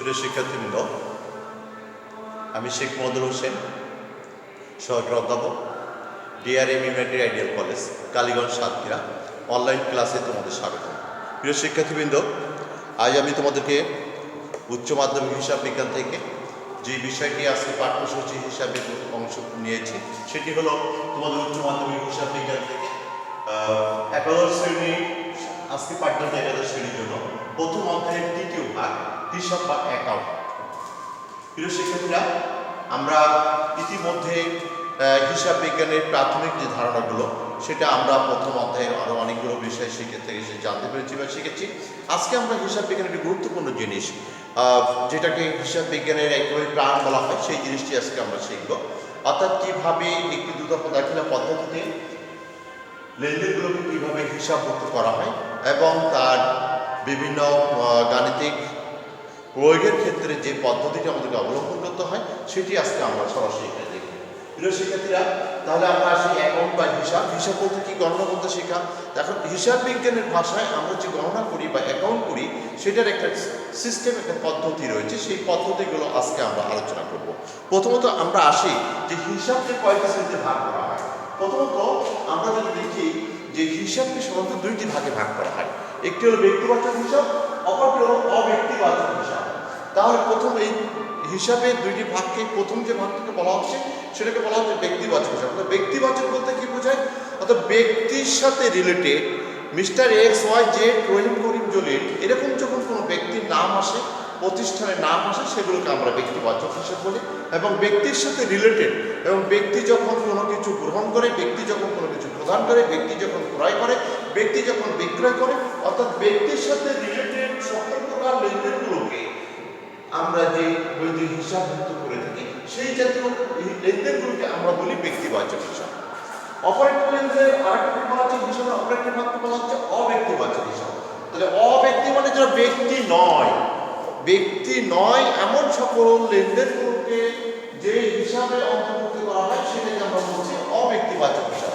প্রিয় শিক্ষার্থীবৃন্দ, আমি শেখ মদুল হোসেন, সহকারী অধ্যাপক, DRM United ideal college, Kaliganj, Satkhira. Online ক্লাসে তোমাদের স্বাগত। প্রিয় শিক্ষার্থীবৃন্দ, আজ আমি তোমাদেরকে উচ্চ মাধ্যমিক হিসাব বিজ্ঞান থেকে যে বিষয়টি আজকে পাঠ্যসূচি হিসাবে অংশ নিয়েছি সেটি হলো তোমাদের উচ্চ মাধ্যমিক হিসাব বিজ্ঞান থেকে একাদশ শ্রেণী, আজকে পাঠ্যক্রম একাদশ শ্রেণীর জন্য প্রথম অধ্যায়ের তৃতীয় ভাগ হিসাব বা অ্যাকাউন্ট। প্রিয় শিক্ষার্থীরা, আমরা ইতিমধ্যে হিসাব বিজ্ঞানের প্রাথমিক যে ধারণাগুলো সেটা আমরা প্রথম অধ্যায়ে আরও অনেকগুলো বিষয় শিখে থেকে জানতে পেরেছি বা শিখেছি। আজকে আমরা হিসাব বিজ্ঞানের একটি গুরুত্বপূর্ণ জিনিস, যেটাকে হিসাব বিজ্ঞানের একেবারে প্রাণ বলা হয়, সেই জিনিসটি আজকে আমরা শিখব। অর্থাৎ কীভাবে একটি দুদফা দাখিলা পদ্ধতিতে লেনদেনগুলোকে কীভাবে হিসাবভুক্ত করা হয় এবং তার বিভিন্ন গাণিতিক প্রয়োগের ক্ষেত্রে যে পদ্ধতিটি আমাদেরকে অবলম্বন করতে হয় সেটি আজকে আমরা সরাসরি এখানে দেখব। প্রিয় শিক্ষার্থীরা, তাহলে আমরা আসি অ্যাকাউন্ট বা হিসাব। হিসাব বলতে কি, গণনা করতে শেখা। এখন হিসাব বিজ্ঞানের ভাষায় আমরা যে গণনা করি বা অ্যাকাউন্ট করি সেটার একটা সিস্টেম, একটা পদ্ধতি রয়েছে। সেই পদ্ধতিগুলো আজকে আমরা আলোচনা করব। প্রথমত আমরা আসি যে হিসাবকে কয়টি শ্রেণীতে ভাগ করা হয়। প্রথমত আমরা যদি দেখি যে হিসাবকে সাধারণত দুইটি ভাগে ভাগ করা হয়। একটি হলো ব্যক্তিবাচক হিসাব, অপরটি হলো অব্যক্তিবাচক হিসাব। তাহলে প্রথম এই হিসাবের দুইটি ভাগকে, প্রথম যে ভাগটাকে বলা হচ্ছে সেটাকে বলা হচ্ছে ব্যক্তিবাচক হিসাব। ব্যক্তিবাচক বলতে কি বোঝায়? অর্থাৎ ব্যক্তির সাথে related mister X Y Z, Rahim, Karim, Jalil, এরকম যখন কোনো ব্যক্তির নাম আসে, প্রতিষ্ঠানের নাম আসে, সেগুলোকে আমরা ব্যক্তিবাচক হিসাব বলি। এবং ব্যক্তির সাথে রিলেটেড, এবং ব্যক্তি যখন কোনো কিছু গ্রহণ করে, ব্যক্তি যখন কোনো কিছু প্রদান করে, ব্যক্তি যখন ক্রয় করে, ব্যক্তি যখন বিক্রয় করে, অর্থাৎ ব্যক্তির সাথে রিলেটেড সকল প্রকার লেনদেনগুলোকে আমরা যে বৈধ হিসাবভুক্ত করে থাকি সেই জাতীয় লেনদেনগুলোকে আমরা বলি ব্যক্তিবাচক হিসাব। অপারেটিভ লেনদেনের আরেকটি বলা হচ্ছে হিসাবের অপারেটিভ ভাগকে বলা হচ্ছে অব্যক্তিবাচক হিসাব। তাহলে অব্যক্তি মানে যারা ব্যক্তি নয়, ব্যক্তি নয় এমন সকল লেনদেনগুলোকে যে হিসাবে অন্তর্ভুক্ত করা হয় সেটাকে আমরা বলছি অব্যক্তিবাচক হিসাব।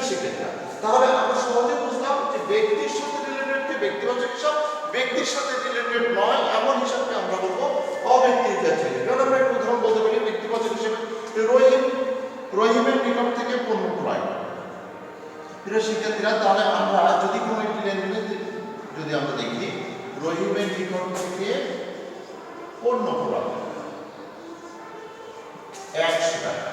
শিক্ষার্থীরা, তাহলে আমরা সহজে বুঝলাম যে ব্যক্তির সাথে রিলেটেড ব্যক্তিবাচক হিসাব, ব্যক্তির সাথে রিলেটেড নয় এমন হিসাবকে আমরা বলবো অব্যক্তিবাচক হিসাব। যেমন আমরা একটু উদাহরণ বলতে পারি ব্যক্তিবাচক হিসেবে, রহিমের নিকট থেকে পণ্য ক্রয়। প্রিয় শিক্ষার্থীরা, তাহলে আমরা যদি কোনো একটি লেনদেনে যদি আমরা দেখি রহিমের নিকট থেকে পণ্য ক্রয় 100 টাকা,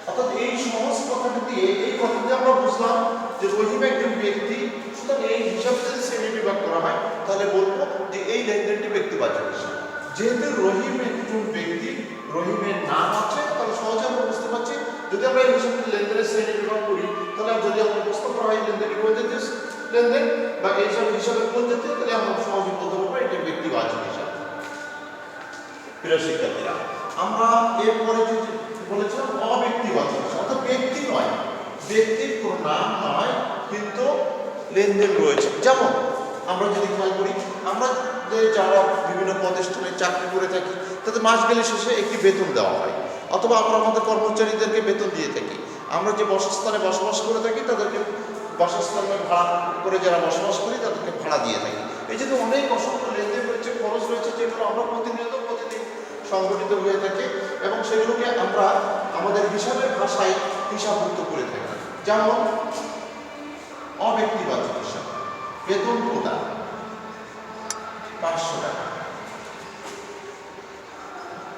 অর্থাৎ এই সহজ কথাটি দিয়ে, এই কথাটি আমরা বুঝলাম যে রহিম একজন ব্যক্তি। সুতরাং এই হিসাবে যদি শ্রেণী বিভাগ করা হয় তাহলে বলবো যে এই লেনদেনটি ব্যক্তিবাচক হিসাব। যেহেতু রহিম একজন ব্যক্তি, রহিমের নাম আছে, তাহলে সহজে আমরা বুঝতে পারছি যদি আমরা এই হিসাবে লেনদেনের শ্রেণী বিভাগ করি তাহলে যদি আমরা প্রশ্ন করা হয় লেনদেনটি কোন জাতীয় লেনদেন বা এই সব হিসাবে কোন জাতীয়, তাহলে আমরা সহজে বলতে পারবো এটা ব্যক্তিবাচক হিসাব। প্রিয় শিক্ষার্থীরা, আমরা এরপরে যদি বলেছিলাম অব্যক্তিবাচক হিসাব, অর্থাৎ ব্যক্তি নয়, ব্যক্তির কোনো নাম নয় কিন্তু লেনদেন রয়েছে। যেমন আমরা যদি খেয়াল করি, আমরা যারা বিভিন্ন প্রতিষ্ঠানে চাকরি করে থাকি তাদের মাস গেলে শেষে একটি বেতন দেওয়া হয়, অথবা আমরা আমাদের কর্মচারীদেরকে বেতন দিয়ে থাকি। আমরা যে বাসস্থানে বসবাস করে থাকি তাদেরকে বাসস্থানে ভাড়া করে যারা বসবাস করি তাদেরকে ভাড়া দিয়ে থাকি। এই যে অনেক অসংখ্য লেনদেন রয়েছে, খরচ রয়েছে, যেগুলো আমরা প্রতিদিন সংগঠিত হয়ে থাকে এবং সেগুলোকে আমরা আমাদের হিসাবের ভাষায় হিসাবভুক্ত করে থাকি। যেমন অব্যক্তিবাচক হিসাব, বেতন প্রদান 500 টাকা।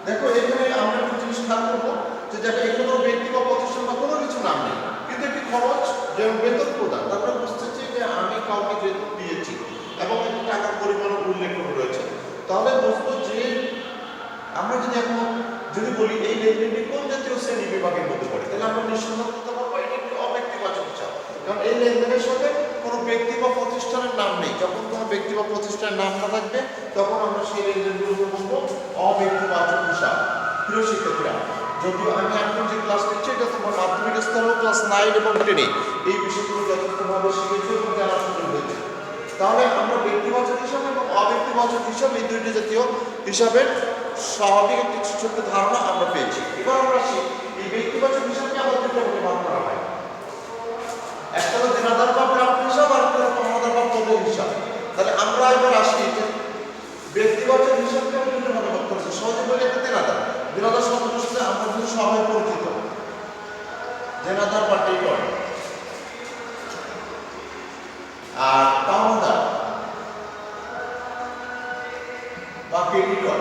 দেখো এখানে আমরা একটা জিনিস খেয়াল করবো যে দেখো এখানে কোনো ব্যক্তি বা প্রতিষ্ঠান বা কোনো কিছু নাম নেই, কিন্তু একটি খরচ যেমন বেতন প্রদান, তারপরে বুঝতেছি যে আমি কাউকে বেতন দিয়েছি এবং একটি টাকার পরিমাণ উল্লেখ রয়েছে। তাহলে বুঝবো যে আমরা যদি এখন যদি বলি এই লেনদেনটি কোন জাতীয় শ্রেণী বিভাগের মধ্যে পড়ে, তাহলে আমরা নিঃসন্দেহে বলতে পারবো এটি একটি অব্যক্তিবাচক হিসাব। কারণ এই লেনদেনের সাথে কোনো ব্যক্তি বা প্রতিষ্ঠানের নাম নেই। যখন কোনো ব্যক্তি বা প্রতিষ্ঠানের নাম না থাকবে তখন আমরা সেই লেনদেনগুলোকে বলবো অব্যক্তিবাচক হিসাব। প্রিয় শিক্ষার্থীরা, যদিও আমি এখন যে ক্লাস নিচ্ছি এটা তোমার মাধ্যমিক স্তরেও ক্লাস 9 এবং 10 এই বিষয়গুলো যথাযথভাবে শিখেছি এবং জানার সুযোগ হয়েছে। তাহলে আমরা ব্যক্তিবাচক হিসাব এবং অব্যক্তিবাচক হিসাব এই দুইটি জাতীয় হিসাবের স্বাভাবিক একটি ছোট্ট ধারণা আমরা পেয়েছি। এবার আমরা আসি এই ব্যক্তিবাচক হিসাবকে আবার দুটো ভাগে ভাগ করা হয়। একটা হলো দেনাদার বা প্রাপ্য হিসাব, আর একটা হলো পাওনাদার বা পদের হিসাব। তাহলে আমরা এবার আসি যে ব্যক্তিবাচক হিসাব হিসাবকে আমি দুটো ভাগে ভাগ করেছি। সহজে বলি একটা দেনাদার। দেনাদার শব্দটার সাথে আমরা কিন্তু সবাই পরিচিত, দেনাদার বা ডেটর। আর পাওনাদার বা ক্রেডিটর,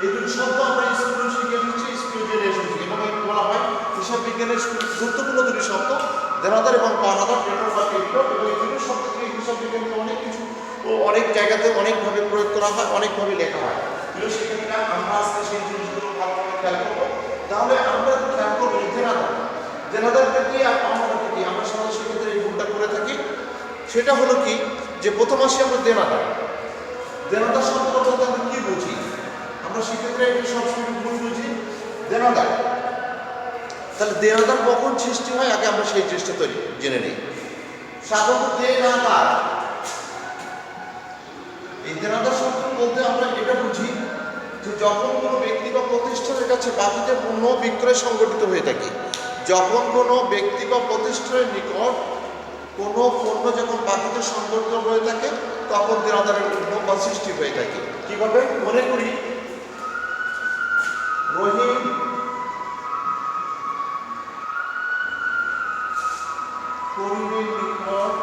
এই দুটো শব্দ আমরা স্কুলে শিখে এসেছি, স্কুলে জেনে এসেছি এবং বলা হয় হিসাব বিজ্ঞানের গুরুত্বপূর্ণ দুটি শব্দ, দেনাদার এবং পাওনাদার, ডেটর বা ক্রেডিটর। এবং এই দুটো শব্দ থেকে হিসাব বিজ্ঞানকে অনেক কিছু ও অনেক জায়গাতে অনেকভাবে প্রয়োগ করা হয়, অনেকভাবে লেখা হয়। প্রিয় শিক্ষার্থীরা, আমরা আজকে সেই জিনিসগুলো ভালোভাবে খেয়াল করবো। তাহলে আমরা খেয়াল করবো দেনাদার, দেনাদারটা কি আর পাওনাদারটা কি। আমরা সমাজ শিক্ষার্থীরা এই ভুলটা করে থাকি। সেটা হলো কি যে প্রথম আসি আমরা দেনাদার। দেনাদার শব্দটা বলতে আমরা কি বুঝি? আমরা শিক্ষার্থীরা এটা সবসময় ভুল বুঝি, দেনাদার। তাহলে দেনাদার কখন সৃষ্টি হয় আগে আমরা সেই জিনিসটা তৈরি জেনে নিই। সাধারণত দেনাদার, এই দেনাদার শব্দ বলতে আমরা এটা বুঝি যে যখন কোনো ব্যক্তি বা প্রতিষ্ঠানের কাছে বাকিতে পণ্য বিক্রয় সংগঠিত হয়ে থাকে, যখন কোনো ব্যক্তি বা প্রতিষ্ঠানের নিকট কোনো পণ্য যখন বাকিতে সংগঠিত হয়ে থাকে তখন দেনাদারের উদ্ভব বা সৃষ্টি হয়ে থাকে। কিভাবে? মনে করি রহিম করিমের নিকট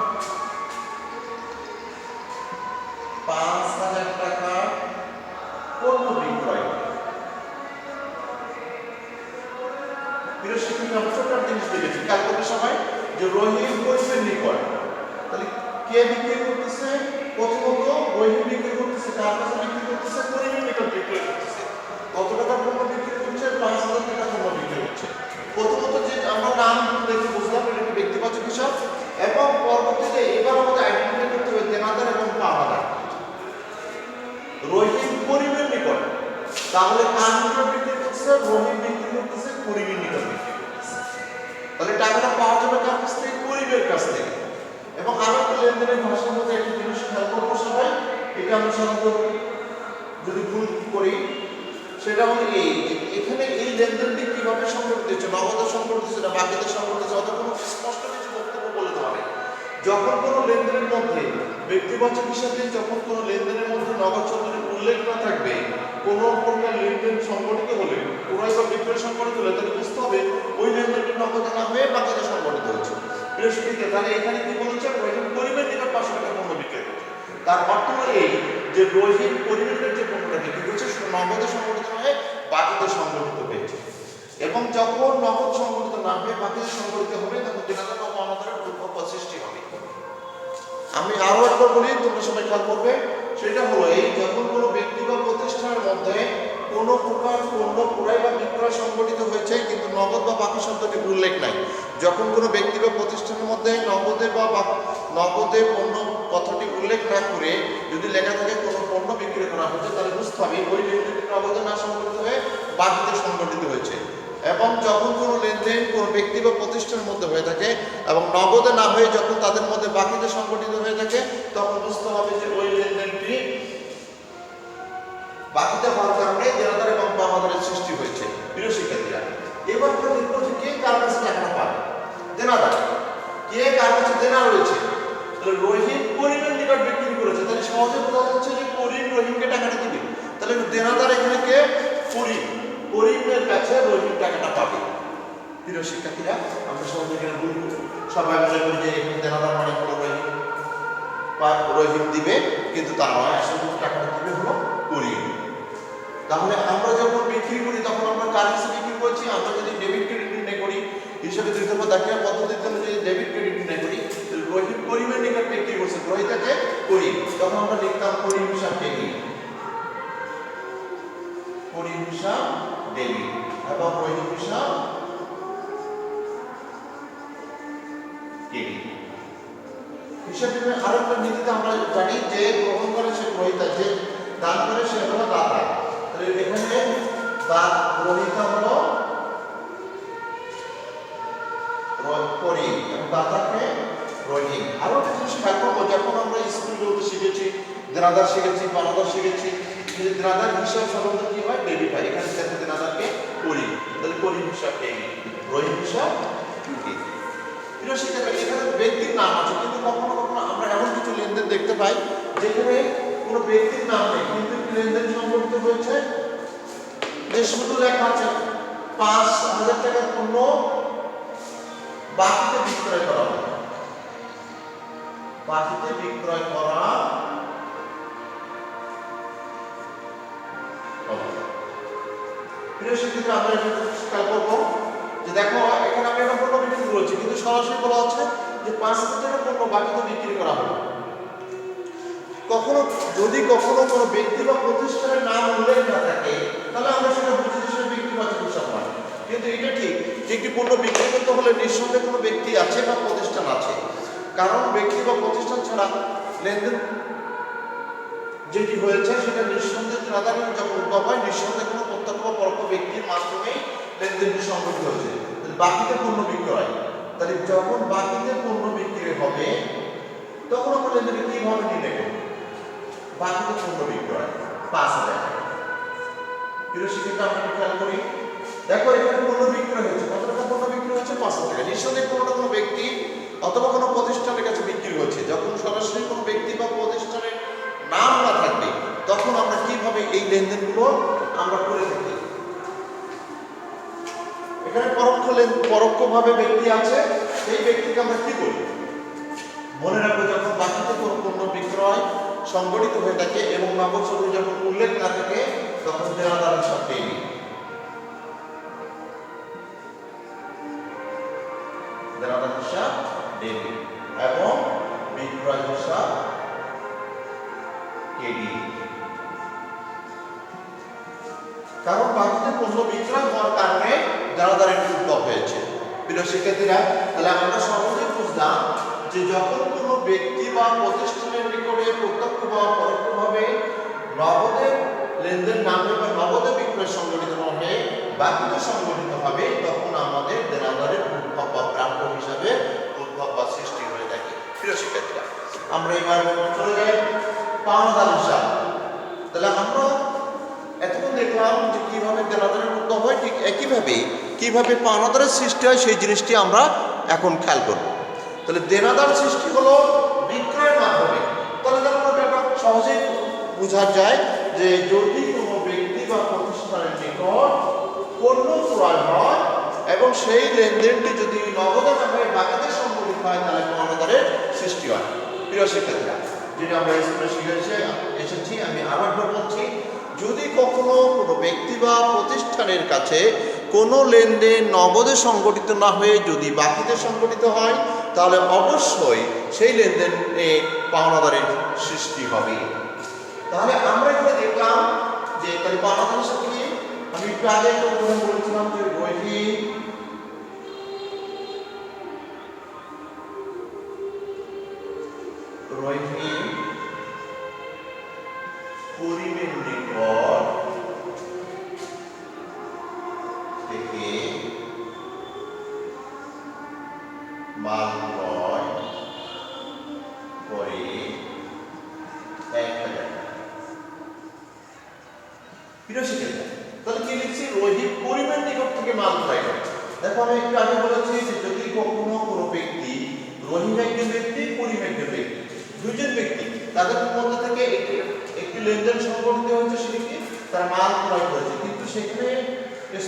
৫,০০০ টাকা পণ্য বিক্রয়। প্রিয় শিক্ষার্থী, আমরা ছোট্ট একটা জিনিস দেখেছি খেয়াল করতে সময় যে রহিম করিমের নিকট, তাহলে কে বিক্রি করতেছে? প্রথমত রহিম বিক্রি করতেছে, কার কাছে বিক্রি করতেছে? করিমের নিকট বিক্রি করতেছে। কত টাকা পণ্য বিক্রি করছে? ৫,০০০ টাকা পণ্য বিক্রি করছে। প্রথমত যে আমরা নাম দেখে বুঝলাম এটা একটা ব্যক্তিবাচক হিসাব, এবং পরবর্তীতে এবার আমাদের আইডেন্টিফাই করতে হবে দেনাদার এবং পাওনাদার। রহিম করিমের নিকট, তাহলে কার নিকট বিক্রি করছে? রহিম বিক্রি করতেছে করিমের নিকট বিক্রি করতেছে। তাহলে টাকাটা পাওয়া যাবে কার কাছ থেকে? করিমের কাছ থেকে। এবং আরো একটা লেনদেনের ভাষার মধ্যে একটা জিনিস খেয়াল করবো সবাই, এটা আমরা সাধারণত যদি ভুল করি সেটা হলো এই যে এখানে এই লেনদেনটি কিভাবে সংগঠিত হচ্ছে, নগদে সংগঠিত হচ্ছে না বাকিতে সংগঠিত হচ্ছে, অত কোনো স্পষ্ট কিছু বক্তব্য বলে দেওয়া নেই। যখন কোনো লেনদেনের মধ্যে ব্যক্তিবাচক হিসাবে যখন কোনো লেনদেনের মধ্যে নগদ শব্দের উল্লেখ না থাকবে, কোনো প্রকার লেনদেন সংগঠিত হলে, ক্রয় বা বিক্রয় সংগঠিত হলে, তাহলে বুঝতে হবে ওই লেনদেনটি নগদে না হয়ে বাকিতে সংগঠিত হচ্ছে। বৃহস্পতিকে তাহলে এখানে কি বলেছে? রহিম করিমের নিকট ৫০০ টাকা পণ্য বিক্রয় করছে। তার অর্থ হলো এই যে রহিম করিমের যে পণ্যটা বিক্রি করছে নগদে সংগঠিত হয়ে বাকিতে সংগঠিত হয়েছে। এবং যখন নগদ সংগঠিত না হয়ে বাকিতে সংগঠিত হবে তখন দেনাদার বা পাওনাদারের উদ্ভব বা সৃষ্টি হবে। আমি আরো একবার বলি, তোমরা সবাই খেয়াল করবে। সেটা হলো এই যখন কোনো ব্যক্তি বা প্রতিষ্ঠানের মধ্যে কোনো প্রকার পণ্য ক্রয় বা বিক্রয় সংগঠিত হয়েছে কিন্তু নগদ বা বাকি শব্দটি উল্লেখ নাই, যখন কোনো ব্যক্তি বা প্রতিষ্ঠানের মধ্যে নগদে পণ্য কথাটি উল্লেখ না করে যদি লেখা থাকে কোনো পণ্য বিক্রি করা হয়েছে, তাহলে বুঝতে হবে ওই লেনদেনটি নগদে না সংগঠিত হয়ে বাকিতে সংগঠিত হয়েছে। এবং যখন কোনো লেনদেন কোনো ব্যক্তি বা প্রতিষ্ঠানের মধ্যে হয়ে থাকে এবং নগদে না হয়ে যখন তাদের মধ্যে বাকিতে সংগঠিত হয়ে থাকে তখন বুঝতে হবে যে ওই লেনদেনটি বাকিতে হওয়ার কারণে দেনাদার এবং পাওনাদারের সৃষ্টি হয়েছে। প্রিয় শিক্ষার্থীরা, এবার আমরা দেখবো যে কে কার কাছে টাকাটা পাবে? দেনাদার। কে কার কাছে দেনা রয়েছে? তাহলে রহিম করিমের নিকট বিক্রি করেছে, তাহলে সহজে বোঝা যাচ্ছে যে করিম রহিমকে টাকাটা দিবে। তাহলে দেনাদার এখানে কে? করিম। করিমের কাছে রহিম টাকাটা পাবে। প্রিয় শিক্ষার্থীরা, আমরা সহজে এখানে ভুল সবাই মনে করি যে এখানে দেনাদার মানে হলো রহিম দিবে, কিন্তু তা নয়, আসলে টাকাটা দিবে হলো করিম। তাহলে আমরা যখন বিক্রি করি তখন আমরা কার কাছে বিক্রি করছি? আমরা যদি ডেবিট ক্রেডিট নির্ণয় করি হিসাবে দুই দফা দাখিলা পদ্ধতিতে যদি ডেবিট ক্রেডিট নির্ণয় করি, রহিম করিমের নিকট বিক্রি করছে, গ্রহীতাকে করিম, তখন আমরা লিখতাম করিম হিসাব ডেবিট, করিম হিসাব ডেবিট এবং রহিম হিসাব ক্রেডিট। হিসাব বিজ্ঞানের আরো একটা নীতিতে আমরা জানি যে গ্রহণ করে সে গ্রহীতা, যে দান করে সে হলো দাতা। তাহলে এখানে গ্রহীতা হলো করিম এবং দাতাকে রহিম। আরো একটা জিনিস খেয়াল করবো, যখন আমরা স্কুলগুলোতে শিখেছি দেনাদার শিখেছি, পাওনাদার শিখেছি, দেনাদার হিসাব সাধারণত কি হয়? ডেবিট হয়। এখানে দেখো দেনাদারকে করিম, তাহলে করিম হিসাব ডেবিট, রহিম হিসাব ক্রেডিট। প্রিয় শিক্ষার্থী, এখানে ব্যক্তির নাম আছে, কিন্তু কখনো কখনো আমরা এমন কিছু লেনদেন দেখতে পাই যেখানে কোনো ব্যক্তির নাম নেই, কিন্তু একটি লেনদেন সংঘটিত হয়েছে যে শুধু লেখা আছে 5,000 টাকার পণ্য বাকিতে বিক্রয় করা হবে। বাকিতে বিক্রয় করা প্রিয় শিক্ষার্থীরা, আমরা এটা খেয়াল করবো যে দেখো এখানে আমি একটা পণ্য বিক্রি করেছি, কিন্তু সরাসরি বলা হচ্ছে যে 5,000 টাকার পণ্য বাকিতে বিক্রি করা হবে। যদি কখনো কোনো ব্যক্তি বা প্রতিষ্ঠানের নাম উল্লেখ না থাকে, তাহলে আমরা সেটা বুঝি যে সেটা ব্যক্তিগত হিসাব নয়। কিন্তু এটা ঠিক যে একটি পণ্য বিক্রি করতে হলে নিঃসন্দেহে কোনো ব্যক্তি আছে বা প্রতিষ্ঠান আছে, কারণ ব্যক্তি বা প্রতিষ্ঠান ছাড়া লেনদেন যেটি হয়েছে সেটা নিঃসন্দেহে আদালত যখন উদ্ভব হয়, নিঃসন্দেহে কোনো প্রত্যক্ষ বা পরোক্ষ ব্যক্তির মাধ্যমেই লেনদেনটি সংঘটিত হয়েছে। বাকিতে পণ্য বিক্রয়, তাহলে যখন বাকিতে পণ্য বিক্রি হবে তখন আমরা লেনদেনটি কিভাবে নির্ণয় করব? বাকিতে পণ্য বিক্রয় 5,000 টাকা। প্রিয় শিক্ষার্থীরা, আমরা খেয়াল করি, দেখো এখানে পণ্য বিক্রয় হয়েছে, কত টাকা পণ্য বিক্রি হয়েছে? 5,000 টাকা। নিঃসন্দেহে কোনো ব্যক্তি অথবা কোনো প্রতিষ্ঠানের কাছে বিক্রি হচ্ছে। যখন সরাসরি কোনো ব্যক্তি বা প্রতিষ্ঠানের নাম না থাকবে, তখন আমরা কিভাবে এই লেনদেনগুলো আমরা করে থাকি? এখানে পরোক্ষভাবে ব্যক্তি আছে, সেই ব্যক্তিকে আমরা কি করি? মনে রাখবো, যখন বাকিতে কোনো পণ্য বিক্রয় সংগঠিত হয়ে থাকে এবং নগদ ছবি যখন উল্লেখ না থাকে, তখন দেনাদার হিসাব দেয়নি। দেনাদার হিসাব দেয়নি এবং বিক্রয় হিসাব কেডি। কারণ বাকিতে পণ্য বিক্রয় হওয়ার কারণে দেনাদারের উদ্ভব হয়েছে। প্রিয় শিক্ষার্থীরা, তাহলে আমরা সহজেই বুঝলাম যে যখন কোনো ব্যক্তি বা প্রতিষ্ঠানের নিকটে প্রত্যক্ষ বা পরোক্ষভাবে নগদের লেনদেন না হয়ে বা নগদে বিক্রয় সংগঠিত না হয়ে বাকিতে সংগঠিত হবে, তখন আমাদের দেনাদারের উদ্ভব বা প্রাপ্য হিসাবে উদ্ভব বা সৃষ্টি হয়ে থাকে। প্রিয় শিক্ষার্থীরা, আমরা এবার চলে যাই পাওনাদার হিসাব। তাহলে আমরা এতক্ষণ দেখলাম যে কিভাবে দেনাদারের উদ্ভব হয়, ঠিক একইভাবে কিভাবে পাওনাদারের সৃষ্টি হয় সেই জিনিসটি আমরা এখন খেয়াল করব। তাহলে দেনাদার সৃষ্টি হলো বিক্রয়ের মাধ্যমে। তাহলে এটা সহজেই বোঝা যায় যে যদি কোনো ব্যক্তি বা প্রতিষ্ঠানের নিকট পণ্য ক্রয় হয় এবং সেই লেনদেনটি যদি নগদে না হয়ে বাকিতে সংগঠিত হয়, তাহলে পাওনাদারের সৃষ্টি হয়। প্রিয় শিক্ষার্থীরা, যেটা আমরা স্কুলে শিখে এসেছি, আমি আবার বলছি, যদি কখনো কোনো ব্যক্তি বা প্রতিষ্ঠানের কাছে কোনো লেনদেন নগদে সংগঠিত না হয়ে যদি বাকিতে সংগঠিত হয়, তাহলে অবশ্যই সেই লেনদেনে পাওনাদারের সৃষ্টি হবে। তাহলে আমরা এখানে দেখলাম যে তাহলে পাওনাদারের সাথে কি আমি একটু আগে একটা উদাহরণ বলেছিলাম যে রহিম করিমের নিকট থেকে মাল ক্রয় করে 1,000 টাকা। প্রিয় শিক্ষার্থীরা, তাহলে কি লিখছি? রহিম করিমের নিকট থেকে মাল ক্রয় করে। দেখো আমি একটু আগে বলেছি যে যদি কখনো কোনো ব্যক্তি, রহিম একজন ব্যক্তি, করিম একজন ব্যক্তি, দুইজন ব্যক্তি, তাদের মধ্যে থেকে একটি লেনদেন সংগঠিত হয়েছে, সেটি কি তারা মাল ক্রয় করেছে, কিন্তু সেখানে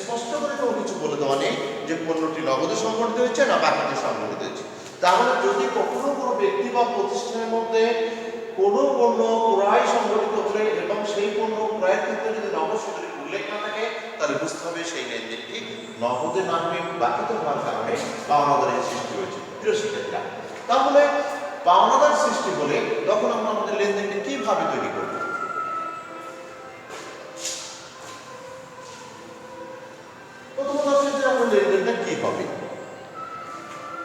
স্পষ্ট করে কোনো কিছু বলে দেওয়া নেই যে পণ্যটি নগদে সংগঠিত হয়েছে না বাকিতে সংগঠিত হয়েছে। তাহলে যদি কখনো কোনো ব্যক্তি বা প্রতিষ্ঠানের মধ্যে কোনো পণ্য ক্রয় সংগঠিত হলে এবং সেই পণ্য ক্রয়ের ক্ষেত্রে যদি নগদ সূত্রে উল্লেখ না থাকে, তাহলে বুঝতে হবে সেই লেনদেনটি নগদে না হয়ে বাকিতে হওয়ার কারণে পাওনাদারের সৃষ্টি হয়েছে। প্রিয় শিক্ষার্থীরা, তাহলে পাওনাদার সৃষ্টি হলে তখন আমরা আমাদের লেনদেনটি কিভাবে তৈরি করব? প্রথমত হচ্ছে যে আমাদের লেনদেনটা কি হবে।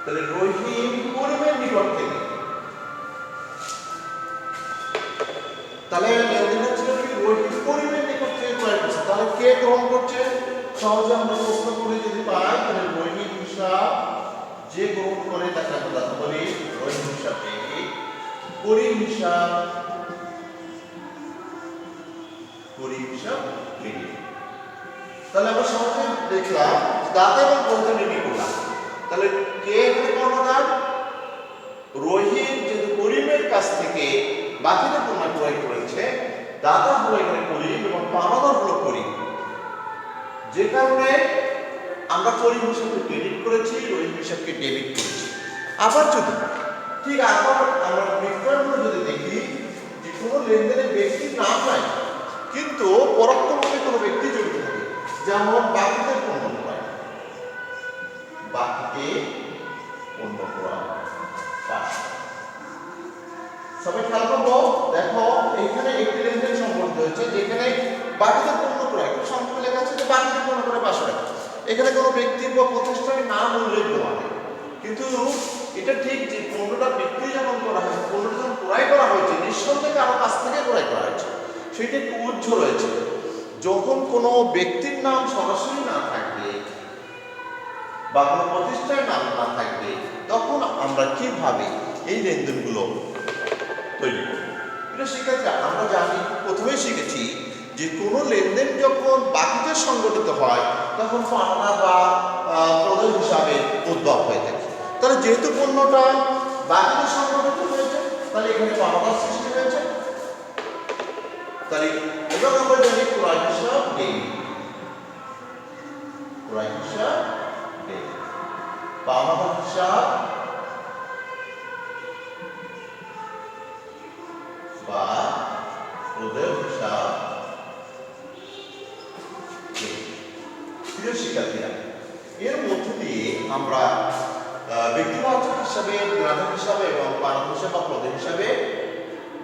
তাহলে রহিম করিমের নিকট থেকে, তাহলে লেনদেনটা ছিল কি রহিম করিমের নিকট থেকে ক্রয় করছে। তাহলে কে গ্রহণ করছে? সহজে আমরা প্রশ্ন করে যদি পাই, তাহলে রহিম হিসাব যে গ্রহণ করে তাকে আমরা বলি রহিম হিসাব দেখি, করিম হিসাব লিখি। তাহলে আমরা সহজে দেখলাম দাতা এবং বন্ধু নির্ণয় করলাম। তাহলে কে এখানে পাওনাদার? রহিম যেহেতু করিমের কাছ থেকে বাকিতে পণ্য ক্রয় করেছে, দাতা হলো এখানে করিম এবং পাওনাদার হলো করিম, যে কারণে আমরা করিম হিসাবকে ক্রেডিট করেছি, রহিম হিসাবকে ডেবিট করেছি। আবার যদি ঠিক আবার আমরা বিক্রয়গুলো যদি দেখি যে কোনো লেনদেনে ব্যক্তির নাম নাই কিন্তু পরোক্ষভাবে কোনো ব্যক্তি জড়িত থাকে, যেমন বাকিতে পণ্য ক্রয়, বাকিতে পণ্য ক্রয় পাঁচ। সবাই খেয়াল করবো, দেখো এখানে একটি লেনদেন সম্পর্কিত হয়েছে যেখানে বাকিতে পণ্য ক্রয় খুব সংক্ষেপে লেখা আছে যে বাকিতে পণ্য ক্রয় 500 টাকা। এখানে কোনো ব্যক্তির বা প্রতিষ্ঠানের নাম উল্লেখ করা হয়, কিন্তু এটা ঠিক যে পণ্যটা বিক্রি যখন করা হয়, পণ্যটা যখন ক্রয় করা হয়েছে নিঃসন্দেহে কারো কাছ থেকে ক্রয় করা হয়েছে, সেটা একটু উজ্জ্বল রয়েছে। যখন কোনো ব্যক্তির নাম সরাসরি না থাকবে বা কোনো প্রতিষ্ঠানের নাম না থাকবে, তখন আমরা কিভাবে এই লেনদেনগুলো তৈরি করব? এটা শিখেছি, আমরা জানি প্রথমেই শিখেছি যে কোনো লেনদেন যখন বাকিতে সংগঠিত হয় তখন পাওনা বা প্রদান হিসাবে উদ্ভব হয়ে থাকে। তাহলে যেহেতু পণ্যটা বাকিতে সংগঠিত হয়েছে, তাহলে এখানে পাওনাদার সৃষ্টি হয়েছে। তাহলে এবার আমরা জানি ক্রয় হিসাব ডেবিট, ক্রয় হিসাব ডেবিট, পাওনাদার হিসাব বা প্রদেয় হিসাব। প্রিয় শিক্ষার্থীরা, এর মধ্য দিয়ে আমরা ব্যক্তিবাচক হিসাবে, গ্রাহক হিসাবে এবং পাওনাদার হিসাবে বা প্রদেয় হিসাবে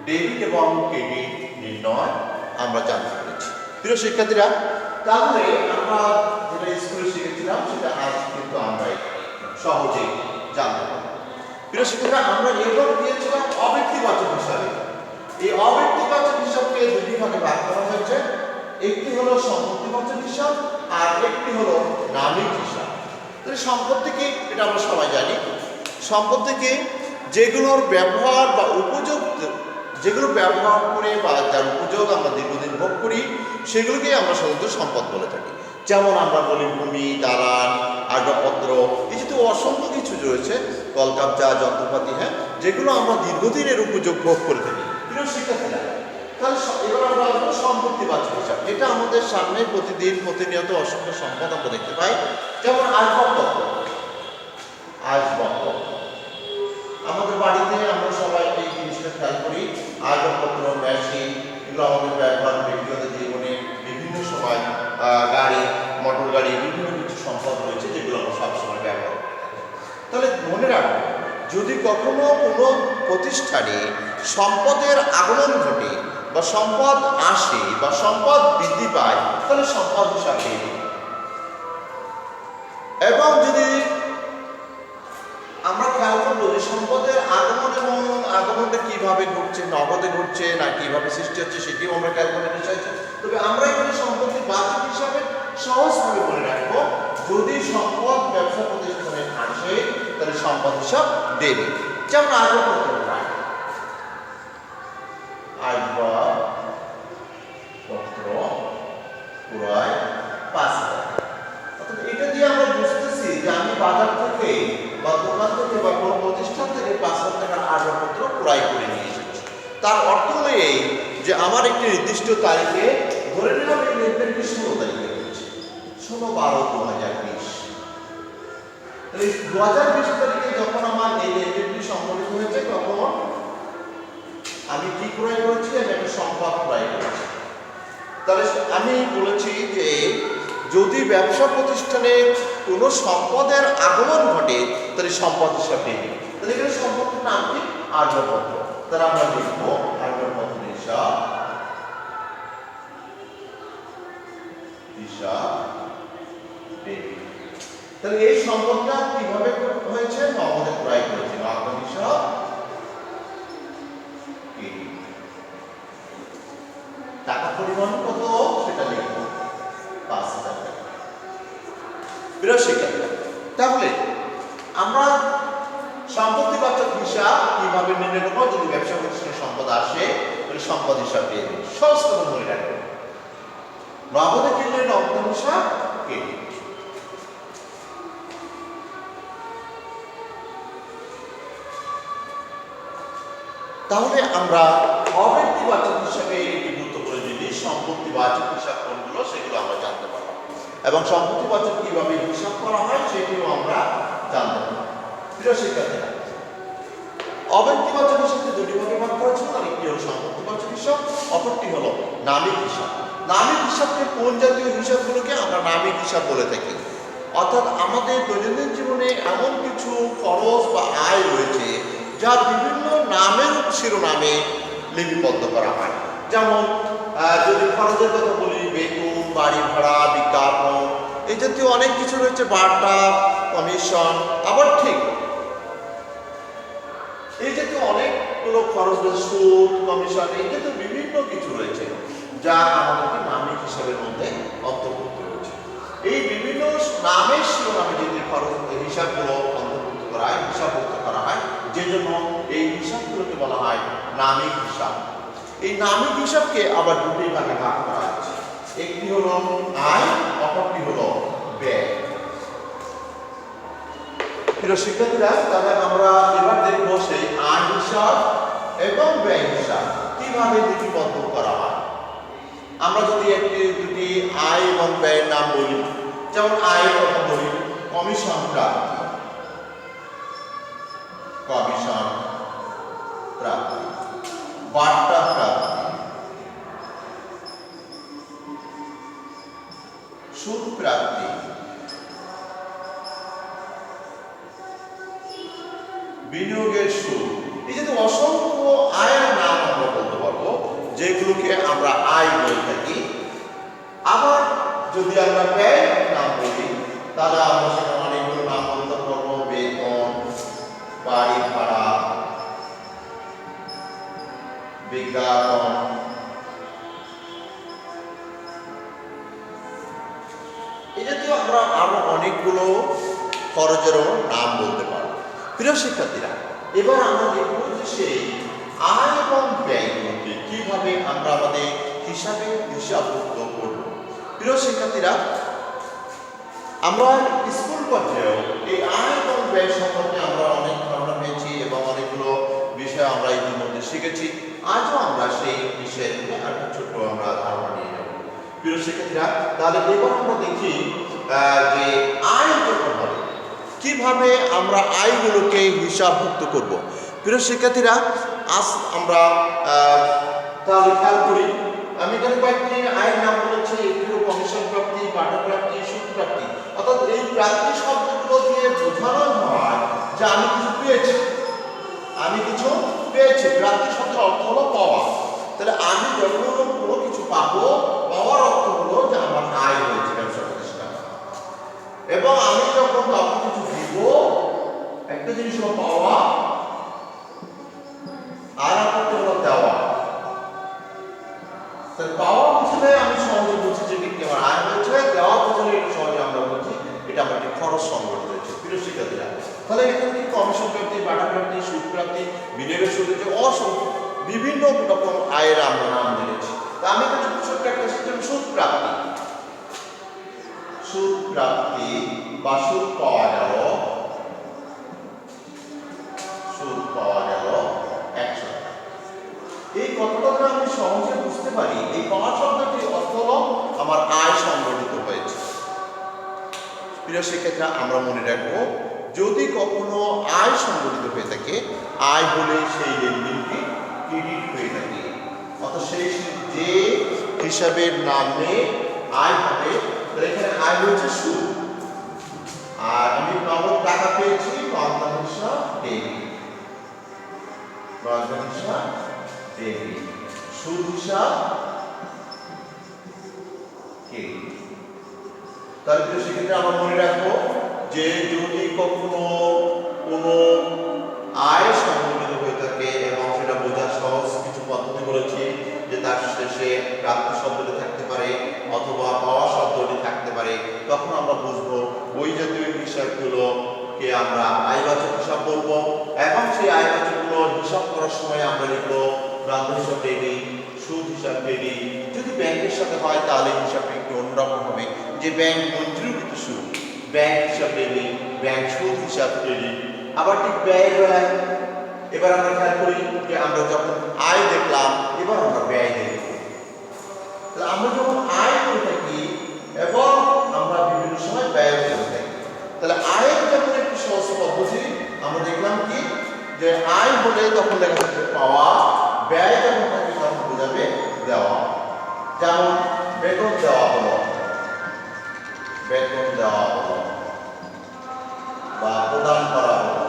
ডেবিট এবং ক্রেডিট নির্ণয় আমরা জানতে পেরেছি। প্রিয় শিক্ষার্থীরা, তাহলে আমরা যেটা স্কুলে শিখেছিলাম সেটা আজ কিন্তু আমরা সহজে জানতে পারি। প্রিয় শিক্ষার্থীরা, আমরা এবার দিয়েছিলাম অব্যক্তিবাচক হিসাবে। এই অব্যক্তিবাচক হিসাবকে দুটি ভাগে ভাগ করা হয়েছে, একটি হলো সম্পত্তিবাচক হিসাব আর একটি হলো নামিক হিসাব। তাহলে সম্পত্তি কি, এটা আমরা সবাই জানি। সম্পত্তি কি, যেগুলোর ব্যবহার বা উপযোগ, যেগুলো ব্যবহার করে বা যার উপযোগ আমরা দীর্ঘদিন ভোগ করি, সেগুলোকেই আমরা সাধারণত সম্পদ বলে থাকি। যেমন আমরা বলি ভূমি, দালান, আসবাবপত্র, এই যে অসংখ্য কিছু রয়েছে, কলকাবজা, যন্ত্রপাতি, হ্যাঁ, যেগুলো আমরা দীর্ঘদিনের উপযোগ ভোগ করে থাকি। প্রিয় শিক্ষার্থীরা, তাহলে এবার আমরা আসবো সম্পত্তিবাচক হিসাব। এটা আমাদের সামনে প্রতিদিন প্রতিনিয়ত অসংখ্য সম্পদ আমরা দেখতে পাই, যেমন আসবাবপত্র। আসবাবপত্র আমাদের বাড়িতে আমরা সবাই এই জিনিসটা খেয়াল করি, আসবাবপত্র, মেশিন, এগুলো আমাদের ব্যবহার ব্যক্তিগত জীবনে বিভিন্ন সময়, গাড়ি, মোটর গাড়ি, বিভিন্ন কিছু সম্পদ রয়েছে যেগুলো আমরা সবসময় ব্যবহার করি। তাহলে মনে রাখবো, যদি কখনো কোনো প্রতিষ্ঠানে সম্পদের আগমন ঘটে বা সম্পদ আসে বা সম্পদ বৃদ্ধি পায়, তাহলে সম্পদ হিসাবে। এবং যদি আমরা খেয়াল করবো যে সম্পদের আগমন এবং আগমনটা কিভাবে ঘটছে, নগদে ঘটছে না কিভাবে সৃষ্টি হচ্ছে, সেটিও আমরা খেয়াল করে নিতে চাইছি। তবে আমরা এখানে সম্পত্তি বাচক হিসাবে সহজভাবে মনে রাখবো, যদি সম্পদ ব্যবসা প্রতিষ্ঠানে আসে তাহলে সম্পদ হিসাব ডেবিট। যেমন আসবাবপত্র ক্রয়, আসবাবপত্র ক্রয় 5 টাকা। অর্থাৎ এটা দিয়ে আমরা বুঝতেছি যে আমি বাজার থেকে বা দোকান থেকে বা কোনো প্রতিষ্ঠান থেকে 5,000 টাকার আসবাবপত্র ক্রয় করে নিয়ে এসেছি। তার অর্থ হলো এই যে আমার একটি নির্দিষ্ট তারিখে, ধরে নিলাম এই লেনদেনটি 16 তারিখে হয়েছে, 16/12/2020। 2020 তারিখে যখন আমার এই লেনদেনটি সংঘটিত হয়েছে, তখন আমি কি ক্রয় করেছি? আমি একটা সম্পদ ক্রয় করেছি। তাহলে আমি বলেছি যে যদি ব্যবসা প্রতিষ্ঠানে কোনো সম্পদের আগমন ঘটে তাহলে সম্পদ হিসাবে, তাহলে এখানে সম্পদের নাম কি? আসবাবপত্র। তাহলে আমরা লিখবো আসবাবপত্র হিসাব, তাহলে এই সম্পদটা কিভাবে হয়েছে? নগদে ক্রয় করেছে, নগদ হিসাব। টাকা পরিমাণ কত সেটা লিখবো 5,000 টাকা। প্রিয় শিক্ষার্থীরা, তাহলে আমরা সম্পত্তিবাচক হিসাব কিভাবে নির্ণয় করবো? যদি ব্যবসা প্রতিষ্ঠানের সম্পদ আসে তাহলে সম্পদ হিসাব দিয়ে দিন। সহজ কথা মনে রাখবেন, নগদে কিনলে নগদ হিসাব কেটে। তাহলে আমরা অব্যক্তিবাচক হিসাবে একটি গুরুত্বপূর্ণ বাচক হিসাব কোনগুলো সেগুলো আমরা জানতে পারবো এবং সম্পত্তিবাচক কিভাবে হিসাব করা হয় সেটিও আমরা জানতে পারবো। প্রিয় শিক্ষার্থীরা, অব্যক্তিবাচক হিসাবকে দুটি ভাগে ভাগ করা হয়েছে। তার একটি হলো সম্পত্তিবাচক হিসাব, অপরটি হলো নামিক হিসাব। নামিক হিসাবকে কোন জাতীয় হিসাবগুলোকে আমরা নামিক হিসাব বলে থাকি? অর্থাৎ আমাদের দৈনন্দিন জীবনে এমন কিছু খরচ বা আয় রয়েছে যা বিভিন্ন নামের শিরোনামে লিপিবদ্ধ করা হয়। যেমন যদি খরচের কথা বলি, বেতন, বাড়ি ভাড়া, বিজ্ঞাপন, এই জাতীয় অনেক কিছু রয়েছে, বার্তা, কমিশন, আবার ঠিক এই জাতীয় অনেকগুলো খরচ রয়েছে, সুদ, কমিশন, এই জাতীয় বিভিন্ন কিছু রয়েছে যা আমাদেরকে নামিক হিসাবের মধ্যে অন্তর্ভুক্ত রয়েছে। এই বিভিন্ন নামের শিরোনামে যদি খরচ হিসাবগুলো অন্তর্ভুক্ত করা হয়, হিসাবভুক্ত করা হয়, যে জন্য এই হিসাবগুলোকে বলা হয় নামিক হিসাব। এই নামিক হিসাবকে আবার দুটি ভাগে ভাগ করা হয়েছে, একটি হলো আয়, অপরটি হলো ব্যয়। প্রিয় শিক্ষার্থীরা, তাহলে আমরা এবার দেখবো সেই আয় হিসাব এবং ব্যয় হিসাব কিভাবে লিপিবদ্ধ করা হয়। আমরা যদি দুটি আয় এবং ব্যয়ের নাম বলি, যেমন আয়ের কথা বলি, কমিশন প্রাপ্তি, কমিশন প্রাপ্তি, বার্তা প্রাপ্তি, সুদ প্রাপ্তি, বিনিয়োগের সুদ। এই যে অসংখ্য আয়ের নাম আমরা বলতে পারবো যেগুলোকে আমরা আয় বলে থাকি। আবার যদি আমরা ব্যয় নাম বলি তাহলে আমরা সেখানে অনেকগুলো নাম বলতে পারবো, বেতন, বাড়ি ভাড়া, বিজ্ঞাপন, এই জাতীয় আমরা আরো অনেকগুলো খরচেরও নাম বলতে পারবো। প্রিয় শিক্ষার্থীরা, এবার আমরা দেখব যে সেই আয় এবং ব্যয়গুলোকে কিভাবে আমরা আমাদের হিসাবভুক্ত করব। প্রিয় শিক্ষার্থীরা, আমরা স্কুল পর্যায়েও এই আয় এবং ব্যয় সম্পর্কে আমরা অনেক ধারণা পেয়েছি এবং অনেকগুলো বিষয় আমরা ইতিমধ্যে শিখেছি। আজও আমরা সেই বিষয়ের আর ছোট্ট আমরা ধারণা নিয়ে যাব। প্রিয় শিক্ষার্থীরা, তাহলে এবার আমরা দেখি যে আয় যখন হবে কিভাবে আমরা আয়গুলোকে হিসাবভুক্ত করব। প্রিয় শিক্ষার্থীরা, আজ আমরা তাহলে খেয়াল করি, আমি এখানে কয়েকটি আয়ের নাম বলেছি। একটি হলো কমিশন প্রাপ্তি, বার্তা প্রাপ্তি, সুদ প্রাপ্তি। অর্থাৎ এই প্রাপ্তি শব্দগুলো দিয়ে বোঝানো হয় যে আমি কিছু পেয়েছি, আমি কিছু পেয়েছি। প্রাপ্তি শব্দের অর্থ হলো পাওয়া। তাহলে আমি যখন কোনো কিছু পাবো, পাওয়ার অর্থ হলো যে আমার আয় হয়েছে ব্যবসা প্রতিষ্ঠান। এবং আমি যখন কাউকে কিছু দিব, একটা জিনিস হলো পাওয়া, আর একটা হলো দেওয়া। তাহলে পাওয়া বুঝলে আমি সহজে বুঝি যে কি আমার আয় হয়েছে, দেওয়া বুঝলে একটু সহজে আমরা বুঝি এটা আমার একটি খরচ সংগঠিত হয়েছে। প্রিয় শিক্ষার্থীরা, তাহলে এখানে কি কমিশন প্রাপ্তি, বাটা প্রাপ্তি, সুদ প্রাপ্তি, বিনিয়োগের সুদ, যে অসংখ্য বিভিন্ন রকম আয়ের আমরা নাম জেনেছি। তা আমি এখানে ছোট্ট একটা সিস্টেম, সুদ প্রাপ্তি। সুদ প্রাপ্তি বা সুদ পাওয়া গেল, সুদ পাওয়া গেল 100 টাকা। এই কথাটা আমি সহজে বুঝতে পারি। এই পাওয়া শব্দটির অর্থ হলো আমার আয় সংগঠিত হয়েছে। প্রিয় শিক্ষার্থীরা, আমরা মনে রাখবো, যদি কখনো আয় সংগঠিত হয়ে থাকে, আয় হলে সেই লেনদেনটি ক্রেডিট হয়ে থাকে। অর্থাৎ সেই যে হিসাবের নামে আয় হবে, এখানে আয় হচ্ছে সুদ। আর আমি নগদ টাকা পেয়েছি, নগদ হিসাব ডেবিট, নগদ হিসাব ডেবিট, সুদ হিসাব ক্রেডিট। তাহলে সেক্ষেত্রে আমরা মনে রাখবো যে যদি কখনো কোনো আয় সংগঠিত হয়ে থাকে এবং সেটা বোঝার সহজ কিছু পদ্ধতি বলেছি, যে তার শেষে প্রাপ্তি শব্দটি থাকতে পারে অথবা পাওয়া শব্দটি থাকতে পারে, তখন আমরা বুঝবো ওই জাতীয় হিসাবগুলোকে আমরা আয়বাচক হিসাব বলবো। এবং সেই আয়বাচকগুলো হিসাব করার সময় আমরা লিখবো প্রাপ্তি হিসাব ডেবিট, সুদ হিসাব ক্রেডিট। যদি ব্যাংকের সাথে হয় তাহলে হিসাবটা একটু অন্যরকম হবে, যে ব্যাংক মঞ্জুরিকৃত সুদ, ব্যাংক হিসাব ডেবিট, ব্যাংক সুদ হিসাব ক্রেডিট। আবার ঠিক ব্যয় বেলায় এবার আমরা খেয়াল করি যে আমরা যখন আয় দেখলাম, এবার আমরা ব্যয় দেখব। তাহলে আমরা যখন আয় করে থাকি এবং আমরা বিভিন্ন সময় ব্যয় করে থাকি, তাহলে আয়ের যেমন একটি সহজ পদ্ধতি আমরা দেখলাম কি যে আয় হলে তখন লেখা থাকবে পাওয়া, ব্যয় যখন থাকবে তখন বোঝাবে দেওয়া। যেমন বেতন দেওয়া হলো, বেতন দেওয়া হলো বা প্রদান করা হলো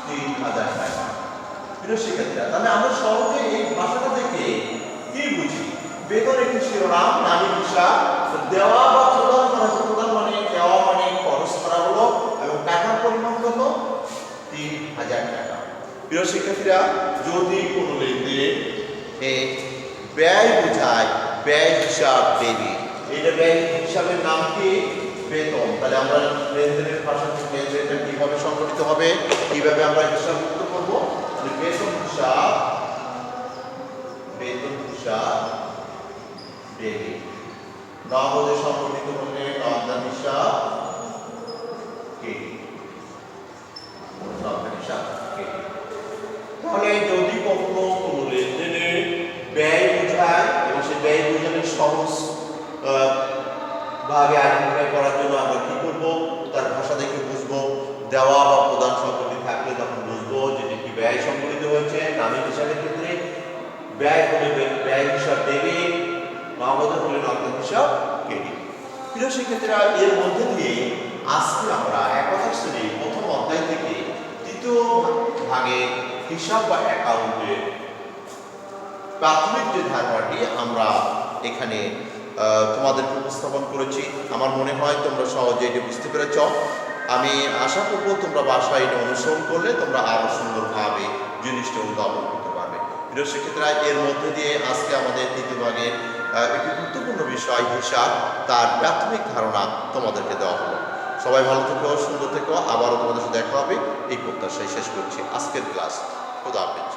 ৩,০০০ টাকা। প্রিয় শিক্ষার্থীরা, তাহলে আমরা সহজে এই ভাষাটা থেকে কি বুঝি? বেতন একটি শিরোনাম, নারী হিসাব, দেওয়া বা প্রদান করা, প্রদান মানে দেওয়া মানে খরচ করা হলো এবং টাকার পরিমাণ কত? ৩,০০০ টাকা। প্রিয় শিক্ষার্থীরা, যদি কোনো লেনদেন ব্যয় বোঝায়, ব্যয় হিসাব দেবে, এটা ব্যয় হিসাবের নাম কি? বেতন। তাহলে আমরা লেনদেনের ভাষা থেকে লেনদেনটা কিভাবে সংগঠিত হবে, কিভাবে আমরা হিসাব মুক্ত করবো? বেতন হিসাব, বেতন হিসাব দেবে, নগদে সংগঠিত হলে নগদান হিসাব কেটে, নগদান হিসাব কেটে। তাহলে যদি কখনো কোনো লেনদেনে ব্যয় বোঝায় এবং সেই ব্যয় বোঝানোর সহজ ভাবে আইডেন্টিফাই করার জন্য আমরা কি করব? তার ভাষা দেখে বুঝবো। দেওয়া বা প্রদান শব্দটি থাকলে তখন বুঝবো যে এটি ব্যয় সংগঠিত হয়েছে। নামী হিসাবের ক্ষেত্রে ব্যয় হলে ব্যয় হিসাব দেবে, নগদ হলে নগদ হিসাব কেটে। প্রিয় শিক্ষার্থীরা, এর মধ্যে দিয়ে আজকে আমরা একাদশ শ্রেণীর প্রথম অধ্যায় থেকে তৃতীয় ভাগে হিসাব বা অ্যাকাউন্টের প্রাথমিক যে ধারণাটি আমরা এখানে তোমাদেরকে উপস্থাপন করেছি। আমার মনে হয় তোমরা সহজে এটি বুঝতে পেরেছ। আমি আশা করব তোমরা বাসায় এটা অনুসরণ করলে তোমরা আরও সুন্দরভাবে জিনিসটা উদ্ভাবন করতে পারবে। প্রিয় শিক্ষার্থীরা, এর মধ্যে দিয়ে আজকে আমাদের তৃতীয় ভাগের একটি গুরুত্বপূর্ণ বিষয় হিসাব, তার প্রাথমিক ধারণা তোমাদেরকে দেওয়া হলো। সবাই ভালো থেকো, সুন্দর থেকো। আবারও তোমাদের সাথে দেখা হবে এই প্রত্যাশায় শেষ করছি আজকের ক্লাস। খোদা হাফেজ।